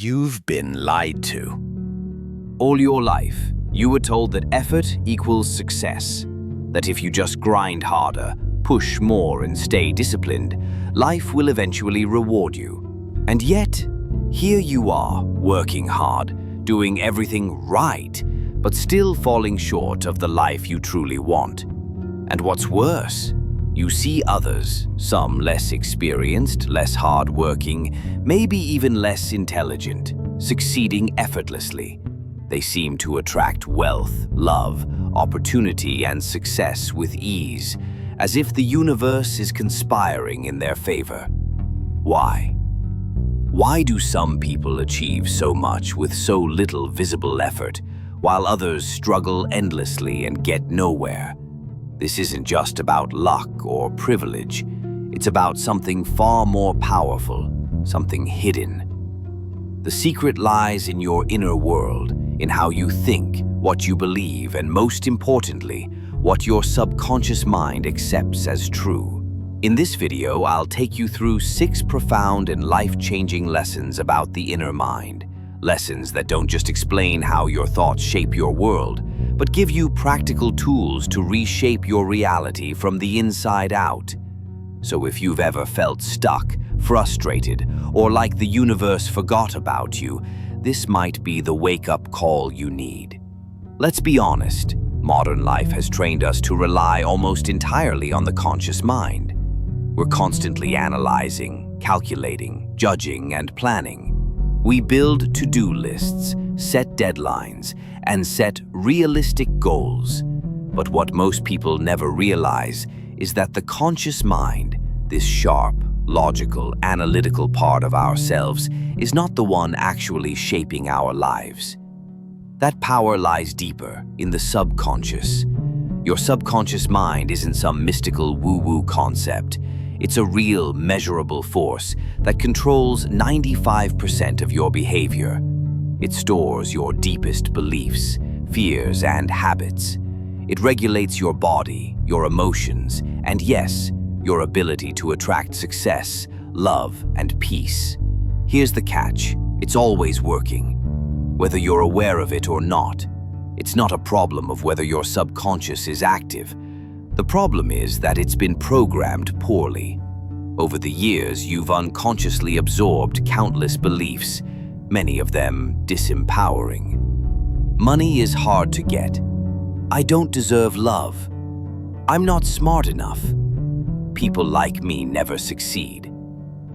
You've been lied to. All your life, you were told that effort equals success, that if you just grind harder, push more and stay disciplined, life will eventually reward you. And yet, here you are, working hard, doing everything right, but still falling short of the life you truly want. And what's worse, you see others, some less experienced, less hard-working, maybe even less intelligent, succeeding effortlessly. They seem to attract wealth, love, opportunity, and success with ease, as if the universe is conspiring in their favor. Why? Why do some people achieve so much with so little visible effort, while others struggle endlessly and get nowhere? This isn't just about luck or privilege. It's about something far more powerful, something hidden. The secret lies in your inner world, in how you think, what you believe, and most importantly, what your subconscious mind accepts as true. In this video, I'll take you through 6 profound and life-changing lessons about the inner mind. Lessons that don't just explain how your thoughts shape your world, but give you practical tools to reshape your reality from the inside out. So if you've ever felt stuck, frustrated, or like the universe forgot about you, this might be the wake-up call you need. Let's be honest, modern life has trained us to rely almost entirely on the conscious mind. We're constantly analyzing, calculating, judging, and planning. We build to-do lists, set deadlines, and set realistic goals. But what most people never realize is that the conscious mind, this sharp, logical, analytical part of ourselves, is not the one actually shaping our lives. That power lies deeper, in the subconscious. Your subconscious mind isn't some mystical woo-woo concept. It's a real, measurable force that controls 95% of your behavior. It stores your deepest beliefs, fears, and habits. It regulates your body, your emotions, and yes, your ability to attract success, love, and peace. Here's the catch: it's always working. Whether you're aware of it or not, it's not a problem of whether your subconscious is active. The problem is that it's been programmed poorly. Over the years, you've unconsciously absorbed countless beliefs, many of them disempowering. Money is hard to get. I don't deserve love. I'm not smart enough. People like me never succeed.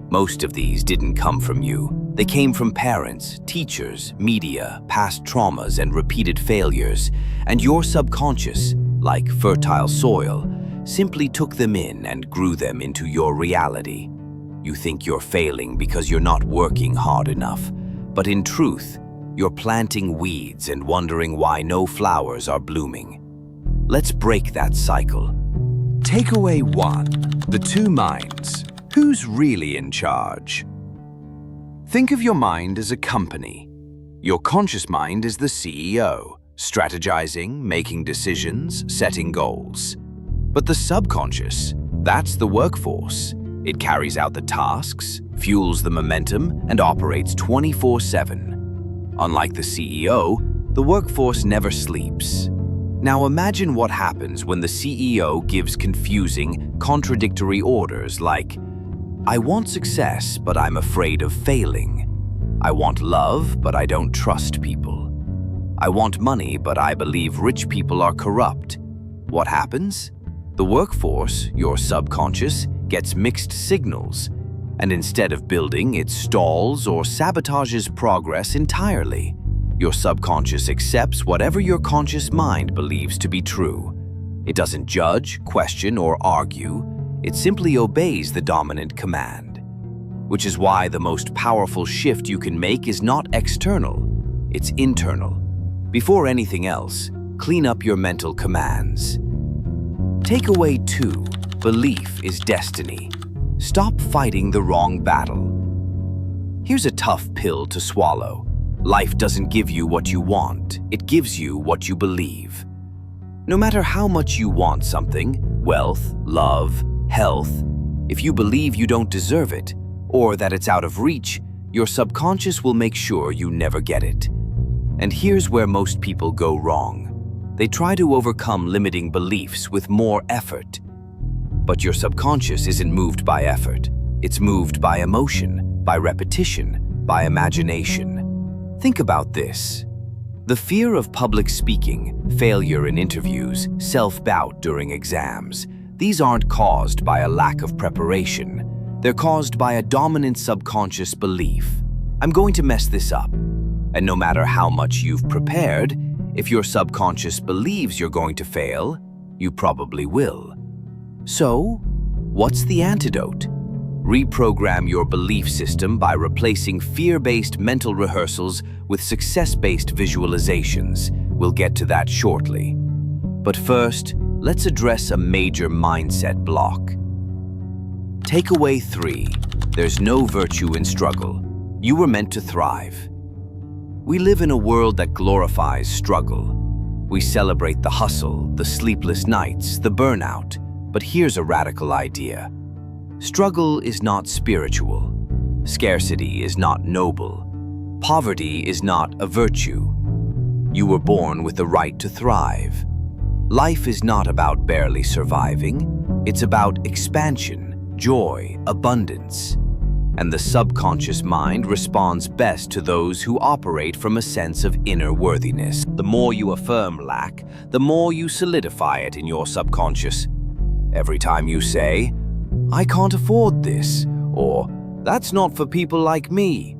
Most of these didn't come from you. They came from parents, teachers, media, past traumas, and repeated failures. And your subconscious, like fertile soil, simply took them in and grew them into your reality. You think you're failing because you're not working hard enough. But in truth, you're planting weeds and wondering why no flowers are blooming. Let's break that cycle. Takeaway 1. The two minds. Who's really in charge? Think of your mind as a company. Your conscious mind is the CEO, strategizing, making decisions, setting goals. But the subconscious, that's the workforce. It carries out the tasks, fuels the momentum, and operates 24/7. Unlike the CEO, the workforce never sleeps. Now imagine what happens when the CEO gives confusing, contradictory orders like, I want success, but I'm afraid of failing. I want love, but I don't trust people. I want money, but I believe rich people are corrupt. What happens? The workforce, your subconscious, gets mixed signals, and instead of building, it stalls or sabotages progress entirely. Your subconscious accepts whatever your conscious mind believes to be true. It doesn't judge, question, or argue. It simply obeys the dominant command. Which is why the most powerful shift you can make is not external, it's internal. Before anything else, clean up your mental commands. Takeaway 2. Belief is destiny. Stop fighting the wrong battle. Here's a tough pill to swallow. Life doesn't give you what you want, it gives you what you believe. No matter how much you want something, wealth, love, health, if you believe you don't deserve it, or that it's out of reach, your subconscious will make sure you never get it. And here's where most people go wrong. They try to overcome limiting beliefs with more effort. But your subconscious isn't moved by effort. It's moved by emotion, by repetition, by imagination. Think about this. The fear of public speaking, failure in interviews, self-doubt during exams, these aren't caused by a lack of preparation. They're caused by a dominant subconscious belief. I'm going to mess this up. And no matter how much you've prepared, if your subconscious believes you're going to fail, you probably will. So, what's the antidote? Reprogram your belief system by replacing fear-based mental rehearsals with success-based visualizations. We'll get to that shortly. But first, let's address a major mindset block. Takeaway 3. There's no virtue in struggle. You were meant to thrive. We live in a world that glorifies struggle. We celebrate the hustle, the sleepless nights, the burnout. But here's a radical idea. Struggle is not spiritual. Scarcity is not noble. Poverty is not a virtue. You were born with the right to thrive. Life is not about barely surviving. It's about expansion, joy, abundance. And the subconscious mind responds best to those who operate from a sense of inner worthiness. The more you affirm lack, the more you solidify it in your subconscious. Every time you say, "I can't afford this," or "That's not for people like me,"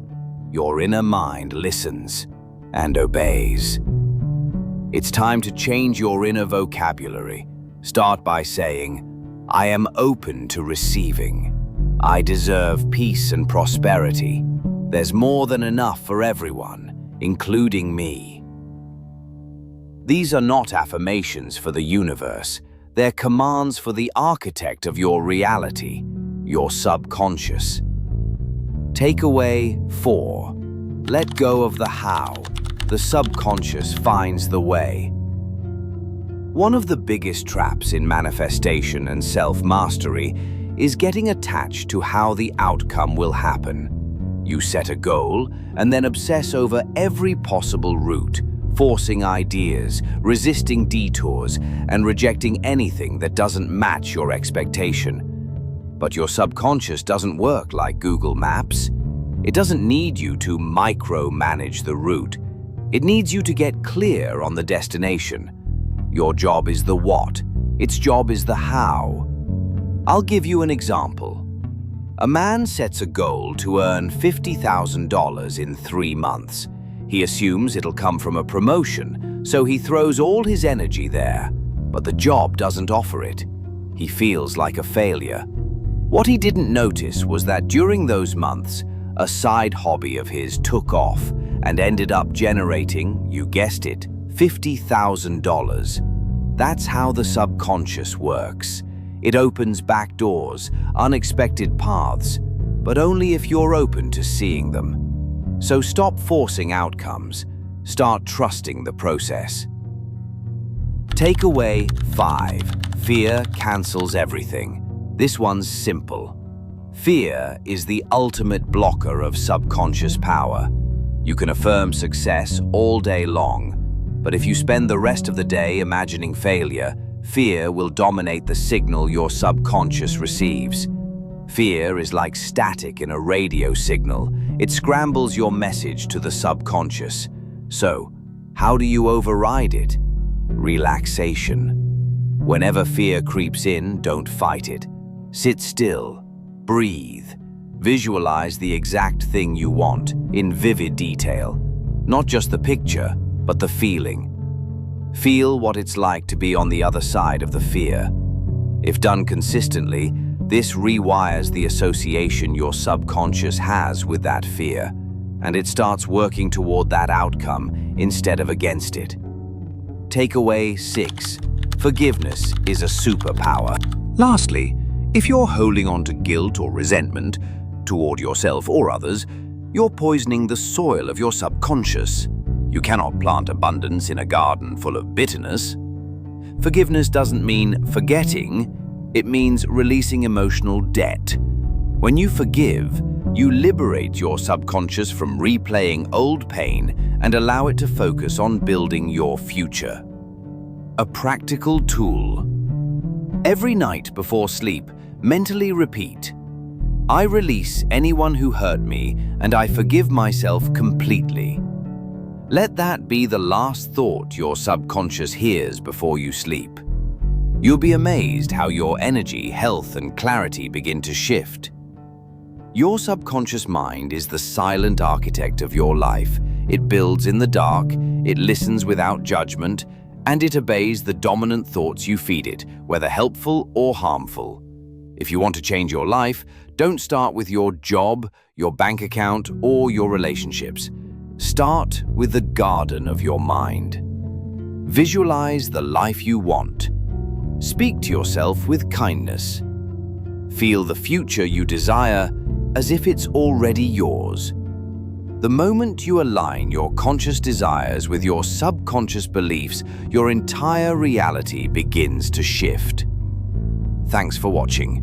your inner mind listens and obeys. It's time to change your inner vocabulary. Start by saying, "I am open to receiving. I deserve peace and prosperity. There's more than enough for everyone, including me." These are not affirmations for the universe. They're commands for the architect of your reality, your subconscious. Takeaway 4. Let go of the how. The subconscious finds the way. One of the biggest traps in manifestation and self-mastery is getting attached to how the outcome will happen. You set a goal and then obsess over every possible route, forcing ideas, resisting detours, and rejecting anything that doesn't match your expectation. But your subconscious doesn't work like Google Maps. It doesn't need you to micromanage the route. It needs you to get clear on the destination. Your job is the what. Its job is the how. I'll give you an example. A man sets a goal to earn $50,000 in 3 months. He assumes it'll come from a promotion, so he throws all his energy there. But the job doesn't offer it. He feels like a failure. What he didn't notice was that during those months, a side hobby of his took off and ended up generating, you guessed it, $50,000. That's how the subconscious works. It opens back doors, unexpected paths, but only if you're open to seeing them. So stop forcing outcomes. Start trusting the process. Takeaway 5. Fear cancels everything. This one's simple. Fear is the ultimate blocker of subconscious power. You can affirm success all day long, but if you spend the rest of the day imagining failure, fear will dominate the signal your subconscious receives. Fear is like static in a radio signal. It scrambles your message to the subconscious. So, how do you override it? Relaxation. Whenever fear creeps in, don't fight it. Sit still. Breathe. Visualize the exact thing you want in vivid detail. Not just the picture, but the feeling. Feel what it's like to be on the other side of the fear. If done consistently, this rewires the association your subconscious has with that fear, and it starts working toward that outcome instead of against it. Takeaway 6. Forgiveness is a superpower. Lastly, if you're holding on to guilt or resentment toward yourself or others, you're poisoning the soil of your subconscious. You cannot plant abundance in a garden full of bitterness. Forgiveness doesn't mean forgetting, it means releasing emotional debt. When you forgive, You liberate your subconscious from replaying old pain and allow it to focus on building your future. A practical tool. Every night before sleep, mentally repeat, "I release anyone who hurt me and I forgive myself completely." Let that be the last thought your subconscious hears before you sleep. You'll be amazed how your energy, health, and clarity begin to shift. Your subconscious mind is the silent architect of your life. It builds in the dark, it listens without judgment, and it obeys the dominant thoughts you feed it, whether helpful or harmful. If you want to change your life, don't start with your job, your bank account, or your relationships. Start with the garden of your mind. Visualize the life you want. Speak to yourself with kindness. Feel the future you desire as if it's already yours. The moment you align your conscious desires with your subconscious beliefs, your entire reality begins to shift. Thanks for watching.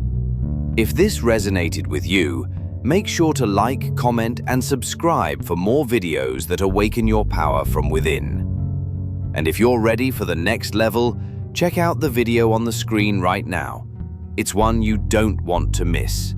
If this resonated with you, make sure to like, comment, and subscribe for more videos that awaken your power from within. And if you're ready for the next level, check out the video on the screen right now. It's one you don't want to miss.